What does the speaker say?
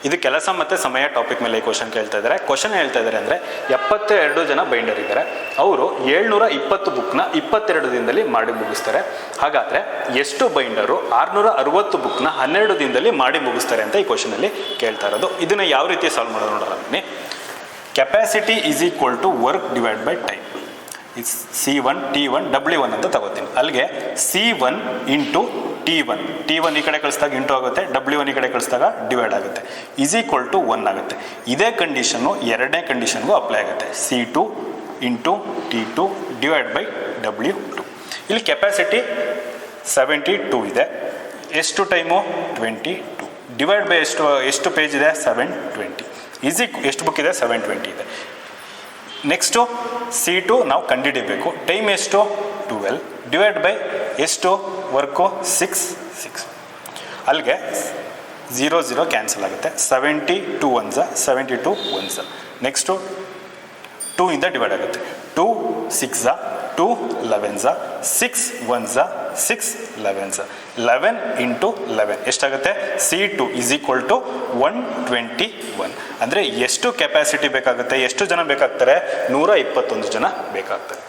ಇದು ಕೆಲಸ ಮತ್ತು ಸಮಯ ಟಾಪಿಕ್ ಮೇಲೆ ಈ ಕ್ವಶನ್ ಕೇಳ್ತಾ ಇದ್ದಾರೆ. ಕ್ವಶನ್ ಹೇಳ್ತಾ ಇದ್ದಾರೆ ಅಂದರೆ 72 ಜನ ಬೈಂಡರ್ ಇದ್ದಾರೆ, ಅವರು 720 ಬುಕ್ನ 22 ದಿನದಲ್ಲಿ ಮಾಡಿ ಮುಗಿಸ್ತಾರೆ. ಹಾಗಾದರೆ ಎಷ್ಟು ಬೈಂಡರು 660 ಬುಕ್ನ 12 ದಿನದಲ್ಲಿ ಮಾಡಿ ಮುಗಿಸ್ತಾರೆ ಅಂತ ಈ ಕ್ವಶನಲ್ಲಿ ಕೇಳ್ತಾ ಇರೋದು. ಇದನ್ನು ಯಾವ ರೀತಿ ಸಾಲ್ವ್ ಮಾಡೋದು ನೋಡೋಣ ಬನ್ನಿ. Capacity is equal to work divide by time. C1 T1 W1 ಅಂತ ತಗೋತೀನಿ. ಅಲ್ಲಿಗೆ C1 ಇಂಟು T1 ಈ ಕಡೆ ಕಳಿಸಿದಾಗ ಇಂಟು ಆಗುತ್ತೆ, W1 ಈ ಕಡೆ ಕಳಿಸಿದಾಗ ಡಿವೈಡ್ ಆಗುತ್ತೆ, ಈಸ್ ಈಕ್ವಲ್ ಟು 1 ಆಗುತ್ತೆ. ಇದೇ ಕಂಡೀಷನ್ನು ಎರಡನೇ ಕಂಡೀಷನ್ಗೂ ಅಪ್ಲೈ ಆಗುತ್ತೆ. C2 into T2 divide by W2. ಇಲ್ಲಿ ಕೆಪಾಸಿಟಿ 72 ಇದೆ, ಎಷ್ಟು ಟೈಮು 22, ಡಿವೈಡ್ ಬೈ ಎಷ್ಟು ಪೇಜ್ ಇದೆ 720, ಎಷ್ಟು ಬುಕ್ ಇದೆ 720 ಇದೆ. ನೆಕ್ಸ್ಟು C2 ನಾವು ಕಂಡುಹಿಡಿಬೇಕು, ಟೈಮ್ ಎಷ್ಟು 12, ಡಿವೈಡ್ ಬೈ ಎಷ್ಟು ವರ್ಕು 6. ಅಲ್ಲಿಗೆ 0 ಕ್ಯಾನ್ಸಲ್ ಆಗುತ್ತೆ, 72 1 72 1. ನೆಕ್ಸ್ಟು 2 ಇಂದ ಡಿವೈಡ್ ಆಗುತ್ತೆ, 2 6 2 11 6 1 6 11 11 ಇಂಟು 11 ಎಷ್ಟಾಗುತ್ತೆ? C2 is equal to 121. ಅಂದರೆ ಎಷ್ಟು ಕೆಪಾಸಿಟಿ ಬೇಕಾಗುತ್ತೆ, ಎಷ್ಟು ಜನ ಬೇಕಾಗ್ತಾರೆ? 121 ಜನ ಬೇಕಾಗ್ತಾರೆ.